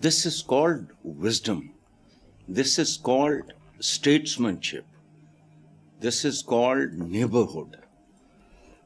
This is called wisdom. This is called statesmanship. This is called neighborhood.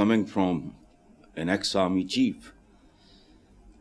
coming from an ex-army chief,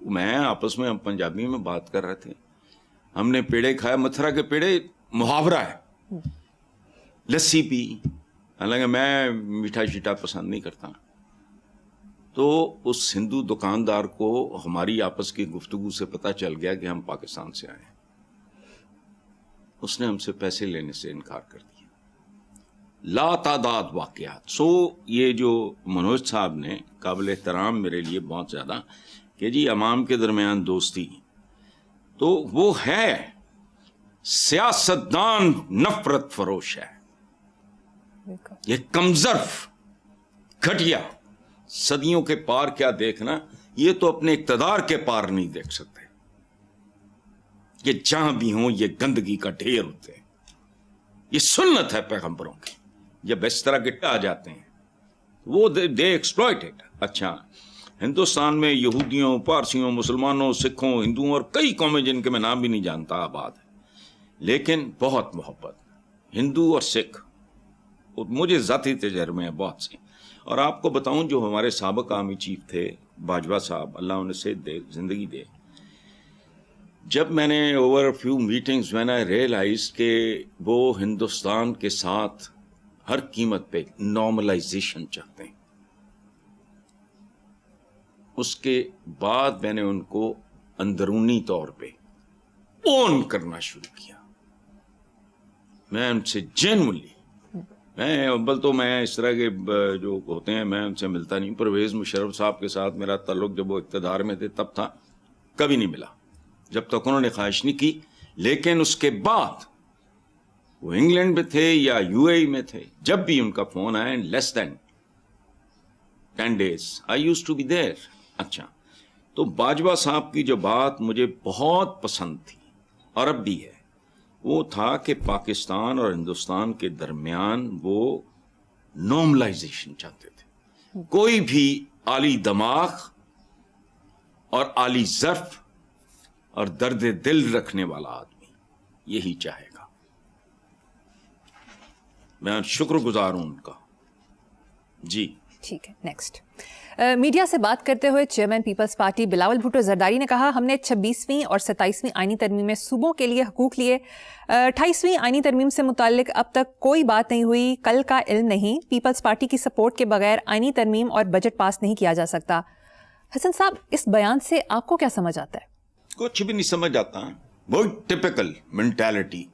میں آپس میں ہم پنجابی میں بات کر رہے تھے, ہم نے پیڑے کھائے, متھرا کے پیڑے محاورہ ہے, لسی پی, حالانکہ میں میٹھا شیٹھا پسند نہیں کرتا. تو اس ہندو دکاندار کو ہماری آپس کی گفتگو سے پتہ چل گیا کہ ہم پاکستان سے آئے ہیں. اس نے ہم سے پیسے لینے سے انکار کر دیا. لا تعداد واقعات. سو یہ جو منوج صاحب نے, قابل احترام میرے لیے بہت زیادہ, کہ جی عوام کے درمیان دوستی, تو وہ ہے سیاستدان نفرت فروش ہے, یہ کمزرف گھٹیا, صدیوں کے پار کیا دیکھنا, یہ تو اپنے اقتدار کے پار نہیں دیکھ سکتے, کہ جہاں بھی ہوں یہ گندگی کا ڈھیر ہوتے ہیں. یہ سنت ہے پیغمبروں کی. جب اس طرح کے آ جاتے ہیں وہ دے ایکسپلوئٹ اٹ. اچھا, ہندوستان میں یہودیوں, پارسیوں, مسلمانوں, سکھوں, ہندوؤں اور کئی قومیں جن کے میں نام بھی نہیں جانتا آباد ہے, لیکن بہت محبت. ہندو اور سکھ مجھے ذاتی تجربے ہیں بہت سے. اور آپ کو بتاؤں, جو ہمارے سابق آرمی چیف تھے باجوہ صاحب, اللہ انہیں صحت دے, زندگی دے, جب میں نے اوور فیو میٹنگز میں نے ریئلائز کہ وہ ہندوستان کے ساتھ ہر قیمت پہ نارملائزیشن چاہتے ہیں, اس کے بعد میں نے ان کو اندرونی طور پہ اون کرنا شروع کیا. میں ان سے جینولی, میں اول تو میں اس طرح کے جو ہوتے ہیں میں ان سے ملتا نہیں. پرویز مشرف صاحب کے ساتھ میرا تعلق جب وہ اقتدار میں تھے تب تھا, کبھی نہیں ملا جب تک انہوں نے خواہش نہیں کی. لیکن اس کے بعد وہ انگلینڈ میں تھے یا یو اے ای میں تھے, جب بھی ان کا فون آیا, لیس دین 10 days I used to be there. اچھا, تو باجوہ صاحب کی جو بات مجھے بہت پسند تھی, اور اب بھی ہے, وہ تھا کہ پاکستان اور ہندوستان کے درمیان وہ نارملائزیشن چاہتے تھے. کوئی بھی عالی دماغ اور عالی ظرف اور درد دل رکھنے والا آدمی یہی چاہے گا. میں شکر گزار ہوں ان کا. جی ٹھیک ہے. نیکسٹ, میڈیا سے بات کرتے ہوئے چیئرمین پیپلز پارٹی بلاول بھٹو زرداری نے کہا, ہم نے 26ویں اور 27ویں آئینی ترمیم میں صوبوں کے لیے حقوق لیے. 28ویں آئینی ترمیم سے متعلق اب تک کوئی بات نہیں ہوئی, کل کا علم نہیں. پیپلز پارٹی کی سپورٹ کے بغیر آئینی ترمیم اور بجٹ پاس نہیں کیا جا سکتا. حسن صاحب, اس بیان سے آپ کو کیا سمجھ آتا ہے؟ کچھ بھی نہیں سمجھ آتا. بہت ٹپیکل مینٹالٹی,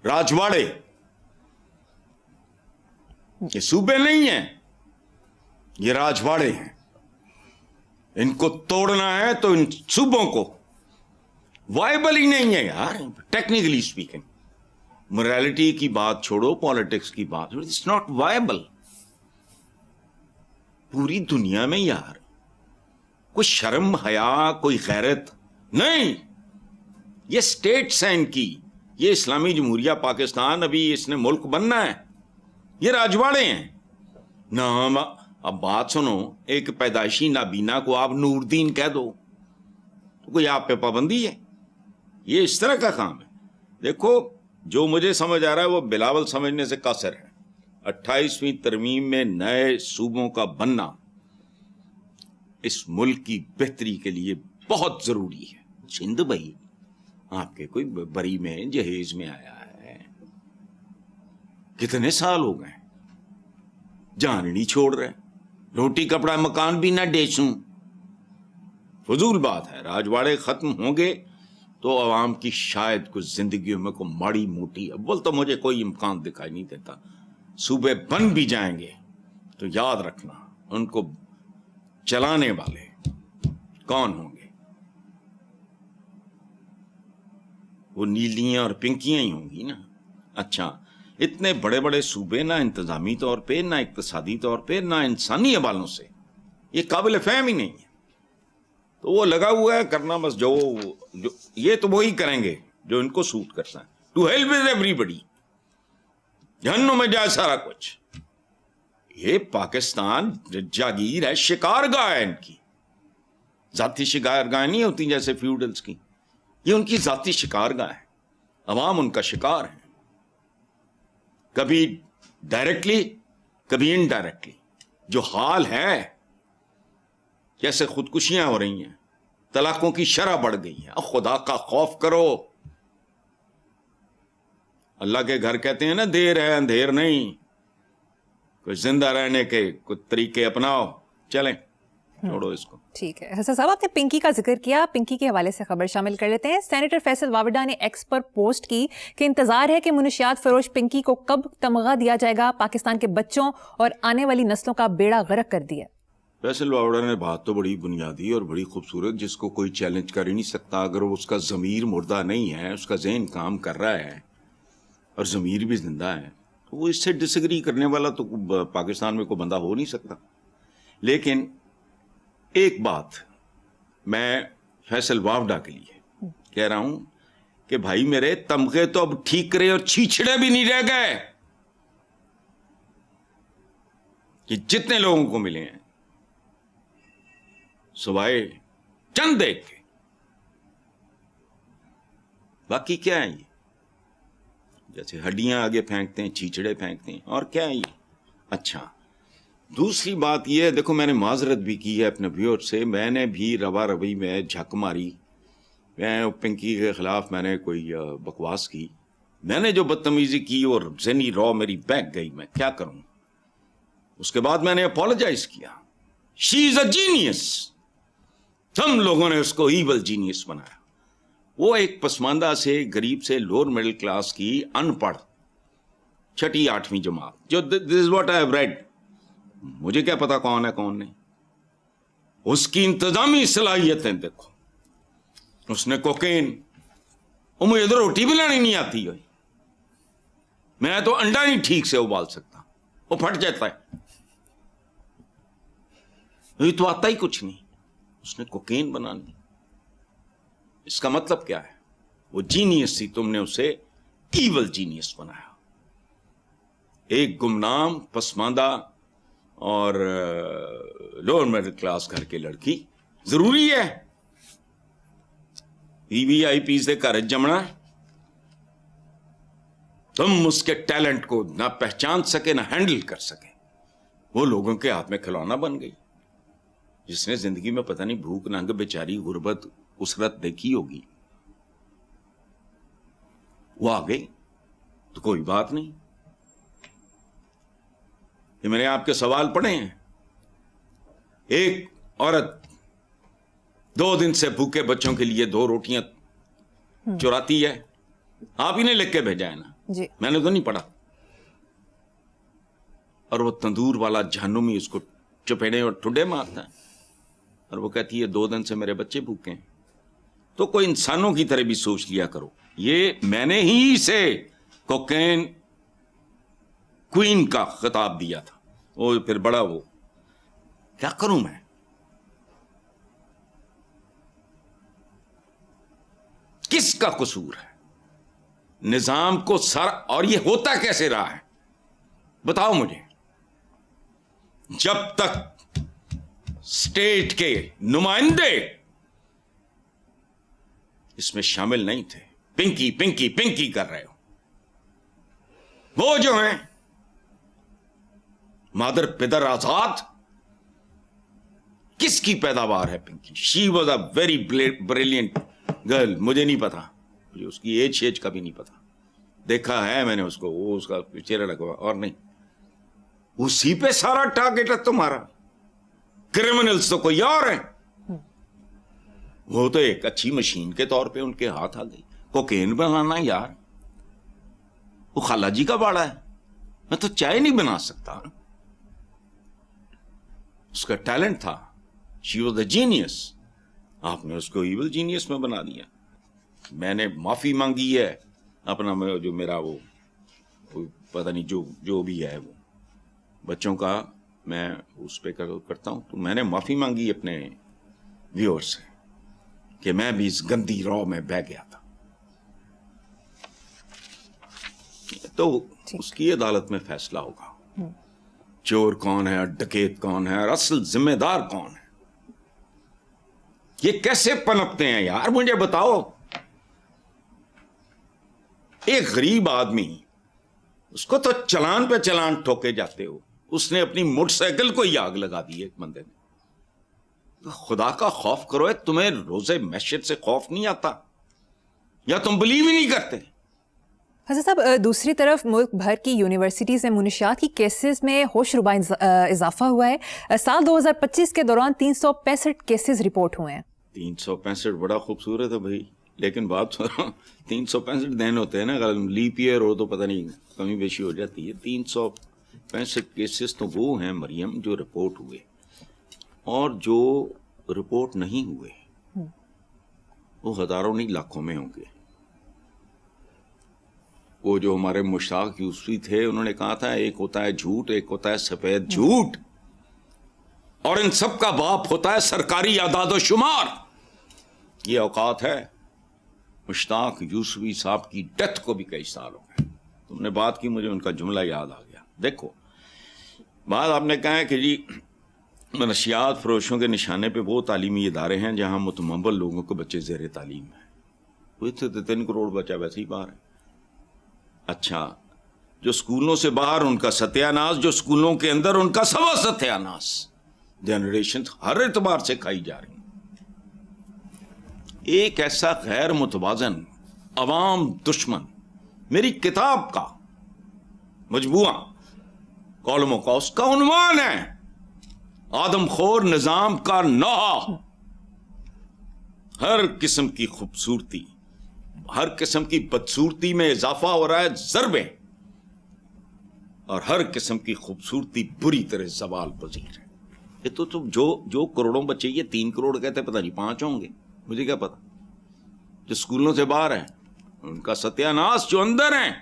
راجواڑے. یہ صوبے نہیں ہیں, یہ راجواڑے ہیں. ان کو توڑنا ہے تو ان صوبوں کو وائبل ہی نہیں ہے یار, ٹیکنیکلی اسپیکنگ. مورالٹی کی بات چھوڑو, پالیٹکس کی بات, اٹس ناٹ وائبل. پوری دنیا میں یار کوئی شرم, حیا, کوئی غیرت نہیں. یہ اسٹیٹس ہیں ان کی, یہ اسلامی جمہوریہ پاکستان, ابھی اس نے ملک بننا ہے. یہ راجواڑے ہیں. نام, اب بات سنو, ایک پیدائشی نابینا کو آپ نور دین کہہ دو تو کوئی آپ پہ پابندی ہے؟ یہ اس طرح کا کام ہے. دیکھو, جو مجھے سمجھ آ رہا ہے وہ بلاول سمجھنے سے قاصر ہے. 28ویں ترمیم میں نئے صوبوں کا بننا اس ملک کی بہتری کے لیے بہت ضروری ہے. سندھ بھائی آپ کے کوئی بری میں جہیز میں آیا ہے, کتنے سال ہو گئے, جان نہیں چھوڑ رہے, روٹی کپڑا مکان بھی نہ ڈیسوں. فضول بات ہے. راجواڑے ختم ہوں گے تو عوام کی شاید کچھ زندگیوں میں کوئی ماڑی موٹی, اول تو مجھے کوئی امکان دکھائی نہیں دیتا. صوبے بن بھی جائیں گے تو یاد رکھنا ان کو چلانے والے کون ہوں گے؟ وہ نیلیاں اور پنکیاں ہی ہوں گی نا. اچھا, اتنے بڑے بڑے صوبے نہ انتظامی طور پہ, نہ اقتصادی طور پہ, نہ انسانی حوالوں سے یہ قابل فہم ہی نہیں ہے. تو وہ لگا ہوا ہے کرنا بس جو یہ تو وہی کریں گے جو ان کو سوٹ کرتا ہے. ٹو ہیلپ ود ایوری بڈی, جہنم میں جائے سارا کچھ. یہ پاکستان جاگیر ہے, شکار گاہ ہے ان کی. ذاتی شکار گاہ نہیں ہوتی جیسے فیوڈلز کی, یہ ان کی ذاتی شکار گاہ ہے. عوام ان کا شکار ہے, کبھی ڈائریکٹلی کبھی انڈائریکٹلی. جو حال ہے, جیسے خودکشیاں ہو رہی ہیں, طلاقوں کی شرح بڑھ گئی ہے. خدا کا خوف کرو. اللہ کے گھر کہتے ہیں نا دیر ہے اندھیر نہیں. کوئی زندہ رہنے کے کچھ طریقے اپناؤ. چلیں چھوڑو اس کو. ٹھیک ہے حسن صاحب، آپ نے پنکی کا ذکر کیا، پنکی کے حوالے سے خبر شامل کر لیتے ہیں. سینیٹر فیصل واوڈا نے ایکس پر پوسٹ کی کہ انتظار ہے کہ منشیات فروش پنکی کو کب تمغہ دیا جائے گا. پاکستان کے بچوں اور آنے والی نسلوں کا بیڑا غرق کر دیا. فیصل واوڈا نے بات تو بڑی بنیادی اور بڑی خوبصورت، جس کو کوئی چیلنج کر ہی نہیں سکتا. اگر اس کا ضمیر مردہ نہیں ہے، اس کا ذہن کام کر رہا ہے اور ضمیر بھی زندہ ہے، تو وہ اس سے ڈس ایگری کرنے والا تو پاکستان میں کوئی بندہ ہو نہیں سکتا. لیکن ایک بات میں فیصل واوڈا کے لیے کہہ رہا ہوں کہ بھائی میرے، تمغے تو اب ٹھیکرے اور چھیچڑے بھی نہیں رہ گئے کہ جتنے لوگوں کو ملے ہیں سوائے چند ایک کے. باقی کیا ہے یہ؟ جیسے ہڈیاں آگے پھینکتے ہیں، چھیچڑے پھینکتے ہیں، اور کیا ہے یہ؟ اچھا، دوسری بات یہ ہے، دیکھو میں نے معذرت بھی کی ہے اپنے ویور سے. میں نے بھی روا روی میں جھک ماری. میں پنکی کے خلاف میں نے کوئی بکواس کی. میں نے جو بدتمیزی کی اور ذہنی رو میری بیک گئی، میں کیا کروں. اس کے بعد میں نے اپولوجائز کیا. شی از اے جینیس. ہم لوگوں نے اس کو ایول جینیس بنایا. وہ ایک پسماندہ سے، غریب سے، لوور مڈل کلاس کی ان پڑھ 6ٹھی 8ویں جماعت، جو this is what I have read. مجھے کیا پتا کون ہے کون نہیں. اس کی انتظامی صلاحیتیں دیکھو. اس نے کوکین، وہ مجھے تو روٹی بھی لانے نہیں آتی ہے. میں تو انڈا نہیں ٹھیک سے ابال سکتا، وہ پھٹ جاتا ہے. یہ تو آتا ہی کچھ نہیں. اس نے کوکین بنانی. اس کا مطلب کیا ہے؟ وہ جینیس تھی، تم نے اسے ایول جینیس بنایا. ایک گمنام، پسماندہ اور لوور مڈل کلاس گھر کی لڑکی ضروری ہے VVIP سے گھر جمنا. تم اس کے ٹیلنٹ کو نہ پہچان سکے نہ ہینڈل کر سکے. وہ لوگوں کے ہاتھ میں کھلونا بن گئی. جس نے زندگی میں پتہ نہیں بھوک ننگ بیچاری غربت اسرت دیکھی ہوگی، وہ آ گئی تو کوئی بات نہیں. یہ میں نے آپ کے سوال پڑھے ہیں. ایک عورت 2 دن سے بھوکے بچوں کے لیے 2 روٹیاں چراتی ہے. آپ ہی نے لکھ کے بھیجا ہے نا جی، میں نے تو نہیں پڑھا. اور وہ تندور والا جہنمی اس کو چپیڑے اور ٹھڈے مارتا ہے، اور وہ کہتی ہے 2 دن سے میرے بچے بھوکے ہیں. تو کوئی انسانوں کی طرح بھی سوچ لیا کرو. یہ میں نے ہی سے کوکین کوئین کا خطاب دیا تھا. وہ پھر بڑا وہ کیا کروں میں. کس کا قصور ہے؟ نظام کو سر، اور یہ ہوتا کیسے رہا ہے بتاؤ مجھے. جب تک اسٹیٹ کے نمائندے اس میں شامل نہیں تھے، پنکی پنکی پنکی کر رہے ہو. وہ جو ہیں مادر پدر آزاد، کس کی پیداوار ہے Pinky? She was a very brilliant girl. مجھے نہیں پتا، مجھے اس کی ایج کا بھی نہیں پتا. دیکھا ہے میں نے اس کو، وہ اس کا چہرہ لگا اور نہیں. اسی پہ سارا ٹارگیٹ ہے تمہارا. کرمنلز تو کوئی اور ہیں. وہ تو ایک اچھی مشین کے طور پہ ان کے ہاتھ آ گئی. کوکین بنانا یار، وہ خالہ جی کا باڑا ہے. میں تو چائے نہیں بنا سکتا. اس کا ٹیلنٹ تھا. She was a genius. آپ نے اس کو ایول جینیس میں بنا دیا. میں نے معافی مانگی ہے اپنا، جو میرا وہ پتہ نہیں جو بھی ہے وہ بچوں کا میں اس پہ کرتا ہوں. تو میں نے معافی مانگی اپنے ویور سے کہ میں بھی اس گندی رو میں بہ گیا تھا. تو اس کی عدالت میں فیصلہ ہوگا چور کون ہے، ڈکیت کون ہے، اور اصل ذمہ دار کون ہے. یہ کیسے پنپتے ہیں یار مجھے بتاؤ. ایک غریب آدمی، اس کو تو چلان پہ چلان ٹھوکے جاتے ہو. اس نے اپنی موٹر سائیکل کو ہی آگ لگا دی ایک بندے نے. خدا کا خوف کرو. تمہیں روزے محشر سے خوف نہیں آتا یا تم بلیو ہی نہیں کرتے؟ حضرت صاحب دوسری طرف ملک بھر کی یونیورسٹیز میں منشیات کی کیسز میں ہوش ربا اضافہ ہوا ہے. سال 2025 کے دوران 365 کیسز رپورٹ ہوئے ہیں. 365 بڑا خوبصورت ہے بھائی، لیکن بات سنو، 365 دن ہوتے ہیں نا، اگر لیپ ایئر ہو تو پتہ نہیں کمی بیشی ہو جاتی ہے. 365 کیسز تو وہ ہیں مریم جو رپورٹ ہوئے، اور جو رپورٹ نہیں ہوئے وہ ہزاروں نہیں لاکھوں میں ہوں گے. وہ جو ہمارے مشتاق یوسفی تھے، انہوں نے کہا تھا ایک ہوتا ہے جھوٹ، ایک ہوتا ہے سفید جھوٹ، اور ان سب کا باپ ہوتا ہے سرکاری اعداد و شمار. یہ اوقات ہے. مشتاق یوسفی صاحب کی ڈیتھ کو بھی کئی سال ہو گئے. تم نے بات کی، مجھے ان کا جملہ یاد آ گیا. دیکھو، بات آپ نے کہا ہے کہ جی منشیات فروشوں کے نشانے پہ وہ تعلیمی ادارے ہیں جہاں متمول لوگوں کو بچے زیر تعلیم ہیں. وہ تھے 3 کروڑ بچہ ویسے ہی باہر ہے. اچھا، جو اسکولوں سے باہر ان کا ستیہ ناش، جو اسکولوں کے اندر ان کا سوا ستیہ ناش. جنریشن ہر اعتبار سے کھائی جا رہی. ایک ایسا غیر متوازن عوام دشمن میری کتاب کا مجموعہ کالموں کا، اس کا عنوان ہے آدم خور نظام کا نوحہ. ہر قسم کی خوبصورتی، ہر قسم کی بدصورتی میں اضافہ ہو رہا ہے ضربیں، اور ہر قسم کی خوبصورتی بری طرح زوال پذیر ہے. یہ تو تم جو کروڑوں بچے، یہ 3 کروڑ کہتے پتہ نہیں 5 ہوں گے، مجھے کیا پتا. جو اسکولوں سے باہر ہیں ان کا ستیہ ناش، جو اندر ہیں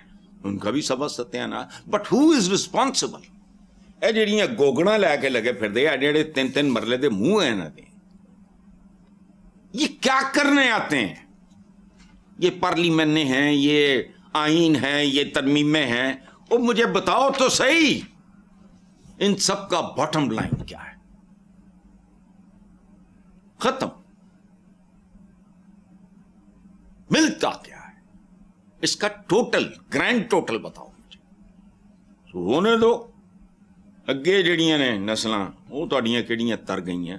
ان کا بھی سب ستیہ ناش. But who is responsible? اے جڑیاں گوگڑا لے کے لگے پھر دے، جڑے 3 مرلے دے منہ ہیں نہ دے، یہ کیا کرنے آتے ہیں؟ یہ پارلیمنٹ ہیں، یہ آئین ہیں، یہ ترمیمیں ہیں. وہ مجھے بتاؤ تو صحیح، ان سب کا باٹم لائن کیا ہے؟ ختم. ملتا کیا ہے؟ اس کا ٹوٹل، گرینڈ ٹوٹل بتاؤ مجھے. ہونے دو، اگے جڑیاں نے نسلاں وہ تہاڈیاں کیڑیاں تر گئی ہیں.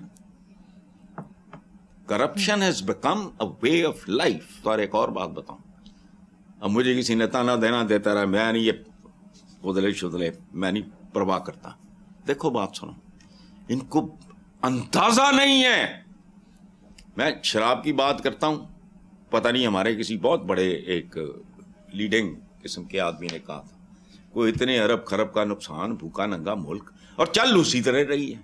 Corruption has become a way of life. تو ایک اور بات بتاؤں، اب مجھے کسی نے تانا دینا دیتا رہا، میں نہیں یہ بدلے شدلے میں نہیں پرواہ کرتا. دیکھو بات سنو، ان کو اندازہ نہیں ہے. میں شراب کی بات کرتا ہوں، پتہ نہیں ہمارے کسی بہت بڑے ایک لیڈنگ قسم کے آدمی نے کہا تھا، کوئی اتنے ارب خرب کا نقصان، بھوکا ننگا ملک، اور چل اسی طرح رہی ہے.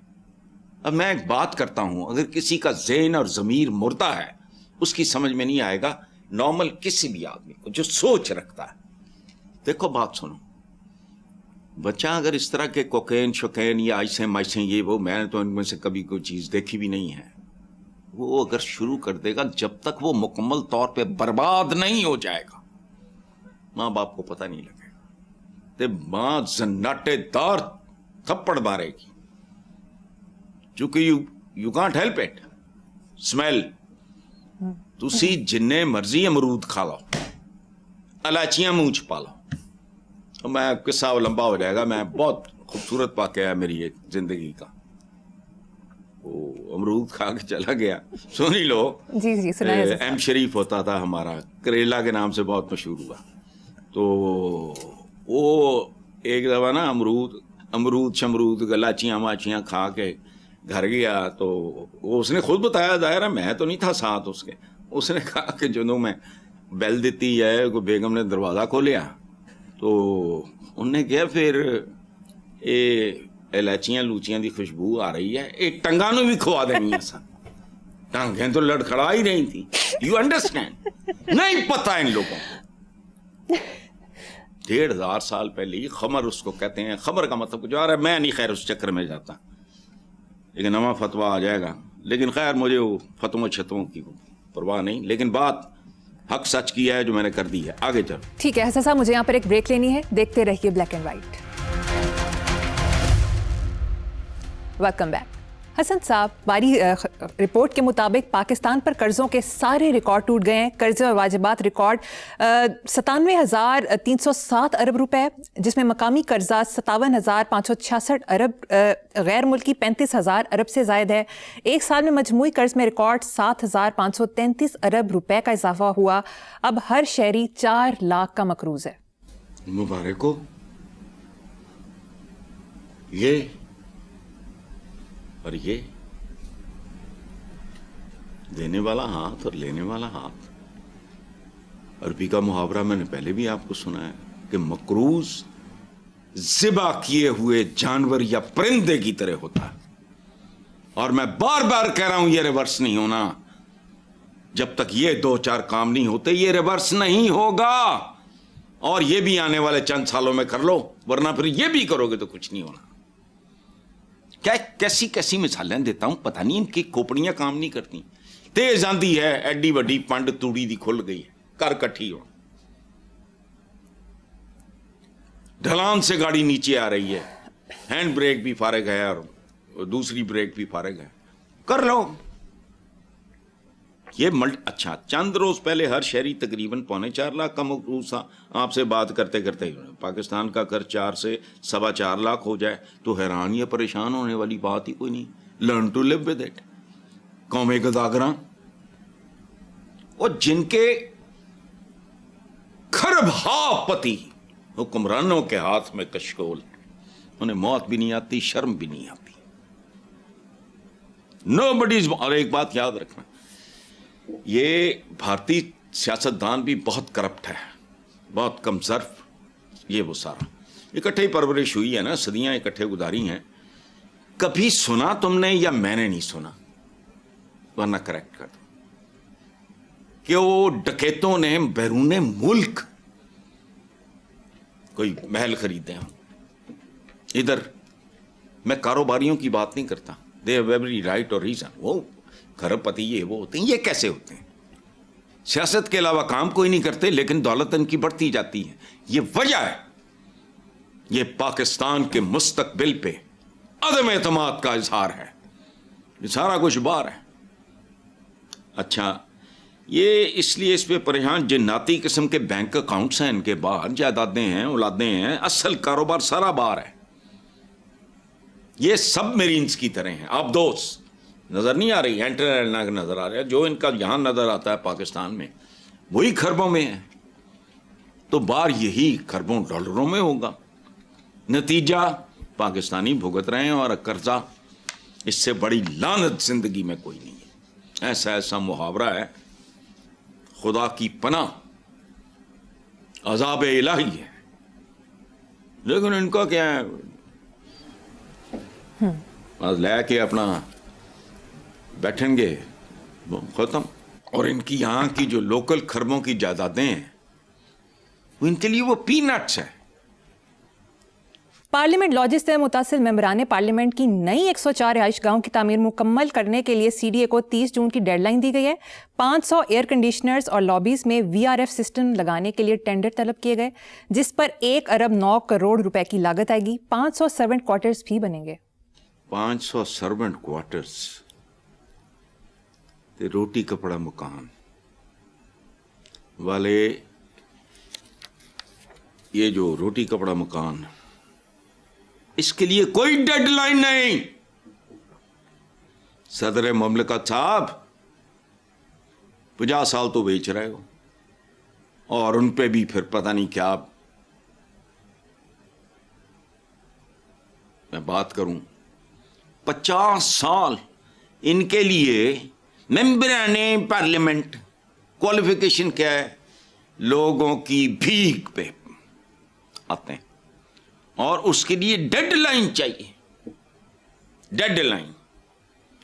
اب میں ایک بات کرتا ہوں، اگر کسی کا ذہن اور ضمیر مردہ ہے، اس کی سمجھ میں نہیں آئے گا نارمل کسی بھی آدمی کو جو سوچ رکھتا ہے. دیکھو بات سنو، بچہ اگر اس طرح کے کوکین شوکین یا ایسے مائسیں یہ وہ، میں نے تو ان میں سے کبھی کوئی چیز دیکھی بھی نہیں ہے، وہ اگر شروع کر دے گا، جب تک وہ مکمل طور پہ برباد نہیں ہو جائے گا، ماں باپ کو پتہ نہیں لگے گا. تے ماں زناٹے دار تھپڑ مارے گی، چونکہ you can't help it. Smell. تسی جنے مرضی امرود کھا لو، الائچیاں منہ چ پا لو. میں قصہ لمبا ہو جائے گا. میں بہت خوبصورت واقعہ ہے میری یہ زندگی کا. وہ امرود کھا کے چلا گیا. سنی لو. جی سنائیں. ایم شریف ہوتا تھا ہمارا، کریلا کے نام سے بہت مشہور ہوا. تو وہ ایک دفعہ نا امرود شمرود الائچیاں ماچیاں کھا کے گھر گیا. تو وہ اس نے خود بتایا، ظاہر ہے میں تو نہیں تھا ساتھ اس کے. اس نے کہا کہ جدوں میں بیل دیتی ہے کوئی بیگم نے دروازہ کھولیا تو انہوں نے کہا پھر الائچیاں لوچیاں دی خوشبو آ رہی ہے، ایک ٹنگا نو بھی کھوا دینی ہے. ٹانگیں تو لڑکھڑا ہی رہی تھی. You understand? نہیں پتا ان لوگوں کو. 1500 سال پہلے خمر اس کو کہتے ہیں. خمر کا مطلب کچھ اور ہے، میں نہیں خیر اس چکر میں جاتا. ایک نواں فتویٰ آ جائے گا، لیکن خیر مجھے وہ فتووں چھتوں کی پرواہ نہیں. لیکن بات حق سچ کی ہے جو میں نے کر دی ہے. آگے چلو. ٹھیک ہے حسن صاحب، مجھے یہاں پر ایک بریک لینی ہے. دیکھتے رہیے black and white. Welcome back. Hassan صاحب، باری رپورٹ کے مطابق پاکستان پر قرضوں کے سارے ریکارڈ ٹوٹ گئے ہیں. قرضے اور واجبات ریکارڈ 97,307 ارب روپے، جس میں مقامی قرضہ 57,566 ارب، غیر ملکی 35,000 ارب سے زائد ہے. ایک سال میں مجموعی قرض میں ریکارڈ 7,533 ارب روپے کا اضافہ ہوا. اب ہر شہری 4 لاکھ کا مقروض ہے. مبارک ہو. یہ اور یہ دینے والا ہاتھ اور لینے والا ہاتھ. عربی کا محاورہ میں نے پہلے بھی آپ کو سنا ہے کہ مقروض ذبح کیے ہوئے جانور یا پرندے کی طرح ہوتا ہے. اور میں بار بار کہہ رہا ہوں یہ ریورس نہیں ہونا. جب تک یہ 2-4 کام نہیں ہوتے یہ ریورس نہیں ہوگا. اور یہ بھی آنے والے چند سالوں میں کر لو، ورنہ پھر یہ بھی کرو گے تو کچھ نہیں ہونا. کیا کیسی مثالیں دیتا ہوں، پتہ نہیں ان کی کھوپڑیاں کام نہیں کرتی. تیز آندھی ہے، ایڈی وڈی پنڈ توڑی دی کھل گئی ہے، کر کٹھی ہو. ڈھلان سے گاڑی نیچے آ رہی ہے، ہینڈ بریک بھی فارغ ہے اور دوسری بریک بھی فارغ ہے، کر لو. یہ اچھا، چند روز پہلے ہر شہری تقریباً 4.25 لاکھ کا مقروض تھا. آپ سے بات کرتے کرتے پاکستان کا قرض 4 سے 4.25 لاکھ ہو جائے تو حیران یا پریشان ہونے والی بات ہی کوئی نہیں. Learn to live with it. قوم گداگراں اور جن کے کھرب ہا پتی حکمرانوں کے ہاتھ میں کشکول، انہیں موت بھی نہیں آتی، شرم بھی نہیں آتی. نوبڈیز. اور ایک بات یاد رکھنا، یہ بھارتی سیاستدان بھی بہت کرپٹ ہے، بہت کم ظرف. یہ وہ سارا اکٹھے ہی پرورش ہوئی ہے نا، صدیاں اکٹھے گزاری ہیں. کبھی سنا تم نے یا میں نے نہیں سنا، ورنہ کریکٹ کر دو، کہ وہ ڈکیتوں نے بیرون ملک کوئی محل خریدے ہوں. ادھر میں کاروباریوں کی بات نہیں کرتا، دے ہیو ایوری رائٹ اور ریزن. وہ کھرب پتی یہ وہ ہوتے ہیں. یہ کیسے ہوتے ہیں؟ سیاست کے علاوہ کام کوئی نہیں کرتے لیکن دولت ان کی بڑھتی جاتی ہے. یہ وجہ ہے. یہ پاکستان کے مستقبل پہ عدم اعتماد کا اظہار ہے. یہ سارا کچھ بار ہے. اچھا، یہ اس لیے اس پہ پریشان جناتی قسم کے بینک اکاؤنٹس ہیں ان کے باہر، جائیدادیں ہیں، اولادیں ہیں، اصل کاروبار سارا باہر ہے. یہ سب میرینز کی طرح ہیں. آپ دوست نظر نہیں آ رہی، انٹرنیٹ نظر آ رہا ہے. جو ان کا یہاں نظر آتا ہے پاکستان میں وہی کھربوں میں ہے. تو باہر یہی کھربوں ڈالروں میں ہوگا. نتیجہ پاکستانی بھگت رہے ہیں اور قرضہ. اس سے بڑی لعنت زندگی میں کوئی نہیں ہے. ایسا محاورہ ہے، خدا کی پناہ، عذاب الہی ہے. لیکن ان کا کیا ہے، لے کے اپنا بیٹھیں گے، ختم. اور ان کی یہاں کی جو لوکل کھربوں کی جائیدادیں ہیں ان کے لیے وہ پی نٹس ہے. پارلیمنٹ لاجز سے متصل ممبران پارلیمنٹ کی نئی 104 رہائش گاہوں کی تعمیر مکمل کرنے کے لیے سی ڈی اے کو 30 جون کی ڈیڈ لائن دی گئی ہے. 500 ایئر کنڈیشنرز اور لابیز میں وی آر ایف سسٹم لگانے کے لیے ٹینڈر طلب کیے گئے، جس پر 1 ارب 9 کروڑ روپے کی لاگت آئے گی. 500 سرونٹ کوارٹرز بھی بنیں گے. 500 سرونٹ کوارٹرز، روٹی کپڑا مکان والے. یہ جو روٹی کپڑا مکان، اس کے لیے کوئی ڈیڈ لائن نہیں. صدر مملکت صاحب 50 سال تو بیچ رہے ہو اور ان پہ بھی پھر پتہ نہیں کیا. میں بات کروں 50 سال ان کے لیے ممبران پارلیمنٹ کوالیفیکیشن کیا ہے؟ لوگوں کی بھیک پہ آتے ہیں اور اس کے لیے ڈیڈ لائن چاہیے. Deadline.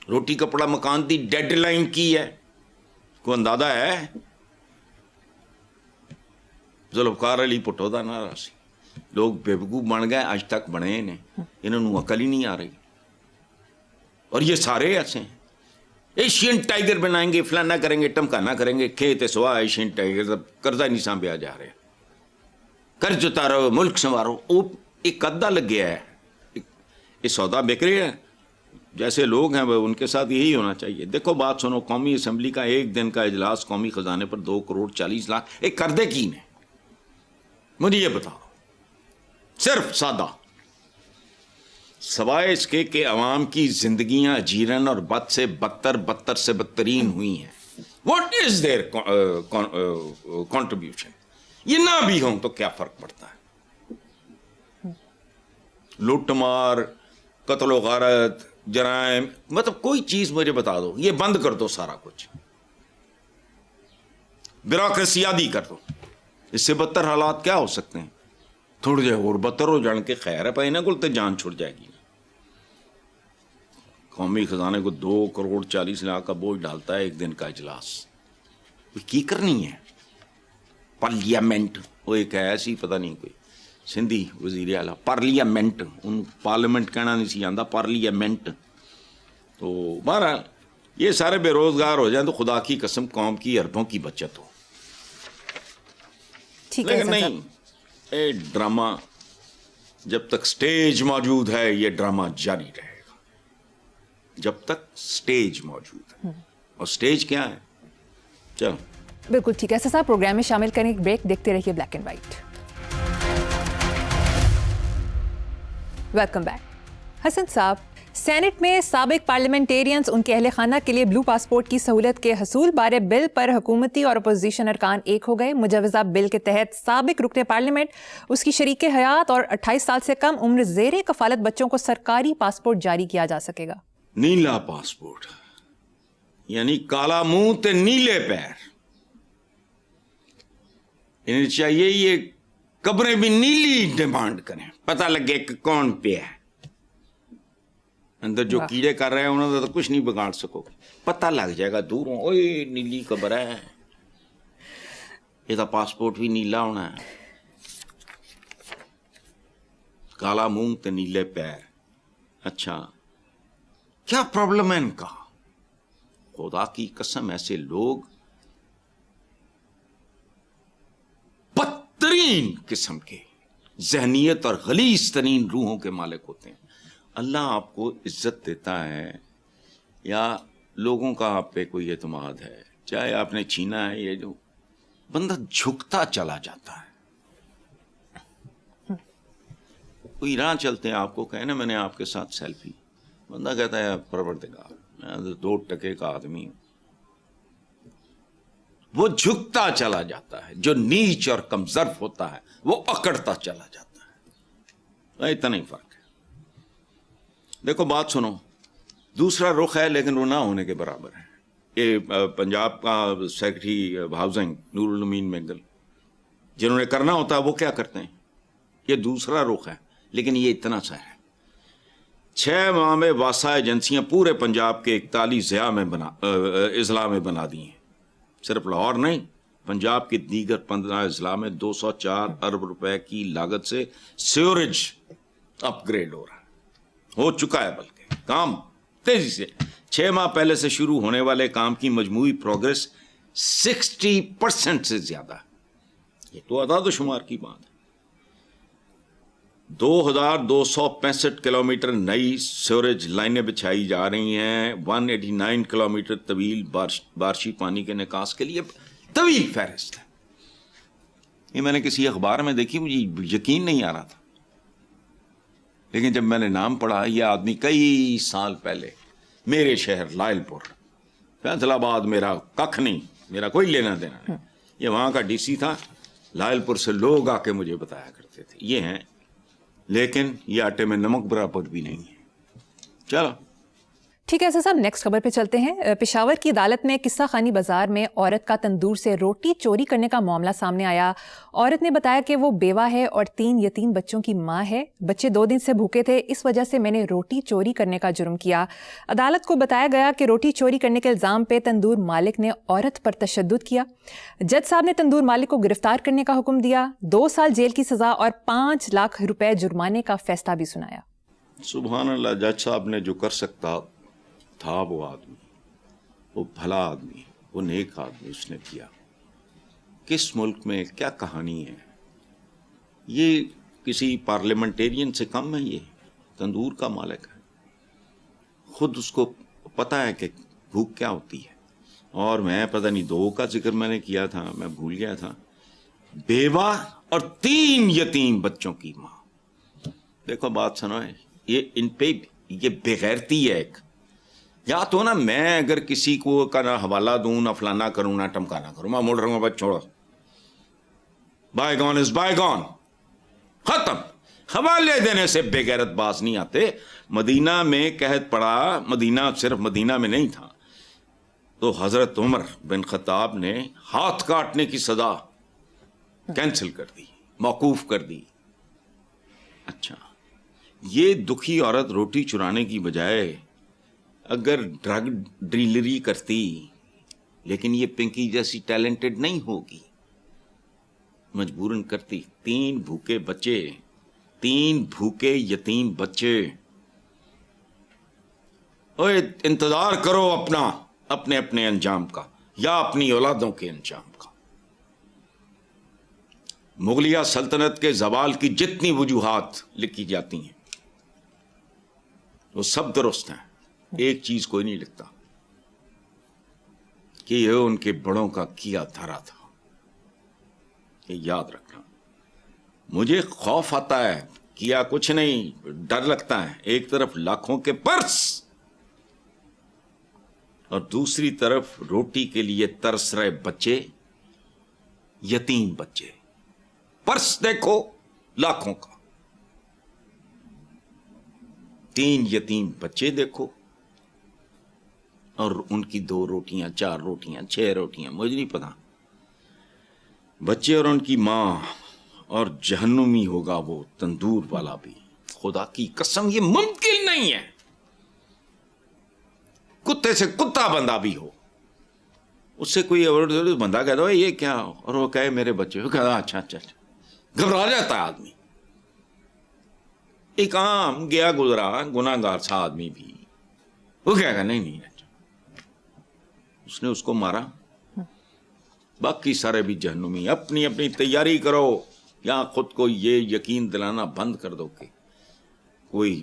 روٹی کپڑا مکان دی ڈیڈ لائن کی ہے کو اندازہ ہے؟ ذوالفقار علی پٹو دا نعرہ سی. لوگ بیوقوف بن گئے، آج تک بنے نے، انہوں عقل ہی نہیں آ رہی. اور یہ سارے ایسے ہیں، ایشین ٹائگر بنائیں گے، فلانا کریں گے، ٹمکانا کریں گے. کھیت سوا ایشین ٹائگر، قرضہ نہیں سانبھیا جا رہا. قرض اتارو، ملک سنوارو. وہ ایک ادھا لگ گیا ہے. یہ سودا بک رہے ہیں، جیسے لوگ ہیں وہ ان کے ساتھ یہی ہونا چاہیے. دیکھو بات سنو, قومی اسمبلی کا ایک دن کا اجلاس قومی خزانے پر 2,40,00,000 ایک کر دے کی نے, مجھے یہ بتاؤ. صرف سادہ سوائے اس کے کہ عوام کی زندگیاں اجیرن اور بد سے بدتر سے بدترین ہوئی ہیں. What is there contribution? یہ نہ بھی ہوں تو کیا فرق پڑتا ہے؟ لوٹ مار, قتل و غارت, جرائم, مطلب کوئی چیز مجھے بتا دو, یہ بند کر دو سارا کچھ, بیوروکریسی کر دو. اس سے بدتر حالات کیا ہو سکتے ہیں؟ تھوڑے جہے اور بدتر ہو جان کے خیر ہے, پہ نہ گلتے جان چھڑ جائے گی. قومی خزانے کو 2,40,00,000 کا بوجھ ڈالتا ہے ایک دن کا اجلاس. کی کرنی ہے؟ پارلیمنٹ, وہ ایک ایسی پتہ نہیں کوئی سندھی وزیر اعلیٰ, پارلیمنٹ, ان پارلیمنٹ کہنا نہیں سی آتا, پارلیمنٹ. تو بہرحال یہ سارے بے روزگار ہو جائیں تو خدا کی قسم قوم کی اربوں کی بچت ہو. لیکن نہیں, یہ ڈرامہ جب تک سٹیج موجود ہے یہ ڈرامہ جاری رہے گا, جب تک سٹیج موجود ہے. اور سٹیج کیا ہے؟ چلو بالکل ٹھیک ہے صاحب, پروگرام میں شامل کریں ایک بریک, دیکھتے رہیے black and white. Welcome back. Hassan صاحب, سینٹ میں سابق پارلیمنٹیرینز ان کے اہل خانہ کے لیے بلو پاسپورٹ کی سہولت کے حصول بارے بل پر حکومتی اور اپوزیشن ارکان ایک ہو گئے. مجوزہ بل کے تحت سابق رکن پارلیمنٹ, اس کی شریک حیات اور 28 سال سے کم عمر زیر کفالت بچوں کو سرکاری پاسپورٹ جاری کیا جا سکے گا. نیلا پاسپورٹ یعنی کالا منہ تے نیلے پیر. انہیں چاہیے یہ قبریں بھی نیلی ڈیمانڈ کریں, پتہ لگے کہ کون پہ ہے. اندر جو کیڑے کر رہے ہیں انہوں نے تو کچھ نہیں بگاڑ سکو, پتہ لگ جائے گا دوروں, اوے نیلی قبر ہے, یہ تو پاسپورٹ بھی نیلا ہونا ہے. کالا منہ تے نیلے پیر. اچھا کیا پرابلم ہے ان کا؟ خدا کی قسم ایسے لوگ بدترین قسم کے ذہنیت اور غلیظ ترین روحوں کے مالک ہوتے ہیں. اللہ آپ کو عزت دیتا ہے یا لوگوں کا آپ پہ کوئی اعتماد ہے, چاہے آپ نے چھینا ہے, یہ جو بندہ جھکتا چلا جاتا ہے. کوئی راہ چلتے ہیں آپ کو کہنا میں نے آپ کے ساتھ سیلفی, بندہ کہتا ہے پروردگار میں 2 ٹکے کا آدمی ہوں. وہ جھکتا چلا جاتا ہے. جو نیچ اور کمظرف ہوتا ہے وہ اکڑتا چلا جاتا ہے. اتنا ہی فرق ہے. دیکھو بات سنو, دوسرا رخ ہے لیکن وہ نہ ہونے کے برابر ہے. یہ پنجاب کا سیکرٹری ہاؤسنگ نور الامین مینگل, جنہوں نے کرنا ہوتا ہے وہ کیا کرتے ہیں, یہ دوسرا رخ ہے. لیکن یہ اتنا سا ہے, 6 ماہ میں واسطہ ایجنسیاں پورے پنجاب کے 41 اضلاع میں بنا دی ہیں. صرف لاہور نہیں, پنجاب کے دیگر 15 اضلاع میں 204 ارب روپے کی لاگت سے سیوریج اپ گریڈ ہو چکا ہے. بلکہ کام تیزی سے 6 ماہ پہلے سے شروع ہونے والے کام کی مجموعی پروگرس 60% سے زیادہ ہے. یہ تو اعداد و شمار کی بات ہے. 2265 کلومیٹر نئی سیوریج لائنیں بچھائی جا رہی ہیں. 189 کلومیٹر طویل بارشی پانی کے نکاس کے لیے طویل فہرست ہے. یہ میں نے کسی اخبار میں دیکھی, مجھے یقین نہیں آ رہا تھا, لیکن جب میں نے نام پڑھا, یہ آدمی کئی سال پہلے میرے شہر لائل پور, فیصل آباد میرا ککھ نہیں, میرا کوئی لینا دینا نہیں, یہ وہاں کا ڈی سی تھا. لائل پور سے لوگ آ کے مجھے بتایا کرتے تھے یہ ہیں, لیکن یہ آٹے میں نمک برابر بھی نہیں ہے. چلو ٹھیک ہے صاحب, نیکسٹ خبر پہ چلتے ہیں. پشاور کی عدالت میں قصہ خانی بازار میں عورت کا تندور سے روٹی چوری کرنے کا معاملہ سامنے آیا. عورت نے بتایا کہ وہ بیوہ ہے اور 3 یتیم بچوں کی ماں ہے. بچے 2 دن سے بھوکے تھے, اس وجہ سے میں نے روٹی چوری کرنے کا جرم کیا. عدالت کو بتایا گیا کہ روٹی چوری کرنے کے الزام پہ تندور مالک نے عورت پر تشدد کیا. جج صاحب نے تندور مالک کو گرفتار کرنے کا حکم دیا. 2 سال جیل کی سزا اور 5 لاکھ روپے جرمانے کا فیصلہ بھی سنایا. سبحان اللہ, جج صاحب نے جو کر سکتا تھا وہ آدمی, وہ بھلا آدمی, وہ نیک آدمی, اس نے کیا. کس ملک میں کیا کہانی ہے, یہ کسی پارلیمنٹیرین سے کم ہے, یہ تندور کا مالک ہے. خود اس کو پتا ہے کہ بھوک کیا ہوتی ہے. اور میں پتہ نہیں 2 کا ذکر میں نے کیا تھا, میں بھول گیا تھا. بیوہ اور 3 یتیم بچوں کی ماں. دیکھو بات سنو, یہ ان پہ یہ بےغیرتی ہے ایک. یا تو نا میں اگر کسی کو کا نہ حوالہ دوں, نہ فلانا کروں, نہ ٹمکانا کروں, میں موڑ رہا ہوں بس چھوڑو, bygone is bygone, ختم. حوالے دینے سے بے غیرت باز نہیں آتے. مدینہ میں قحط پڑا, مدینہ صرف مدینہ میں نہیں تھا, تو حضرت عمر بن خطاب نے ہاتھ کاٹنے کی سزا کینسل کر دی, موقوف کر دی. اچھا, یہ دکھی عورت روٹی چرانے کی بجائے اگر ڈرگ ڈیلری کرتی, لیکن یہ پنکی جیسی ٹیلنٹڈ نہیں ہوگی, مجبوراً کرتی. 3 بھوکے بچے, 3 بھوکے یتیم بچے. اوے انتظار کرو اپنے انجام کا, یا اپنی اولادوں کے انجام کا. مغلیہ سلطنت کے زوال کی جتنی وجوہات لکھی جاتی ہیں وہ سب درست ہیں, ایک چیز کوئی نہیں لکھتا کہ یہ ان کے بڑوں کا کیا دھرا تھا. یہ یاد رکھنا. مجھے خوف آتا ہے, کیا کچھ نہیں, ڈر لگتا ہے. ایک طرف لاکھوں کے پرس اور دوسری طرف روٹی کے لیے ترس رہے بچے, یتیم بچے. پرس دیکھو لاکھوں کا, 3 یتیم بچے دیکھو, اور ان کی 2 روٹیاں, 4 روٹیاں, 6 روٹیاں, مجھے نہیں پتا. بچے اور ان کی ماں, اور جہنمی ہوگا وہ تندور والا بھی. خدا کی قسم یہ ممکن نہیں ہے. کتے سے کتا بندہ بھی ہو, اس سے کوئی بندہ کہہ دو یہ کیا, اور وہ کہے میرے بچے, وہ کہتا اچھا اچھا, گھبرا جاتا ہے آدمی. ایک عام گیا گزرا گناہگار سا آدمی بھی وہ کہے گا نہیں اس نے اس کو مارا, باقی سارے بھی جہنمی. اپنی اپنی تیاری کرو, یا خود کو یہ یقین دلانا بند کر دو کہ کوئی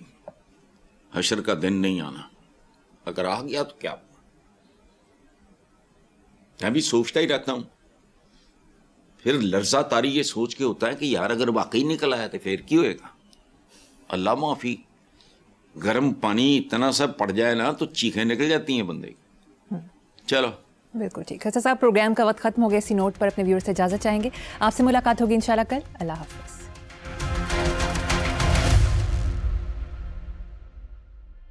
حشر کا دن نہیں آنا. اگر آ گیا تو کیا. میں بھی سوچتا ہی رہتا ہوں, پھر لرزہ طاری یہ سوچ کے ہوتا ہے کہ یار اگر واقعی نکل آیا تو پھر کی ہوئے گا. اللہ معافی, گرم پانی اتنا سا پڑ جائے نا تو چیخیں نکل جاتی ہیں بندے کی. چلو بالکل ٹھیک ہے صاحب, پروگرام کا وقت ختم ہو گیا. اسی نوٹ پر اپنے ویور سے اجازت چاہیں گے. آپ سے ملاقات ہوگی انشاءاللہ کل. اللہ حافظ.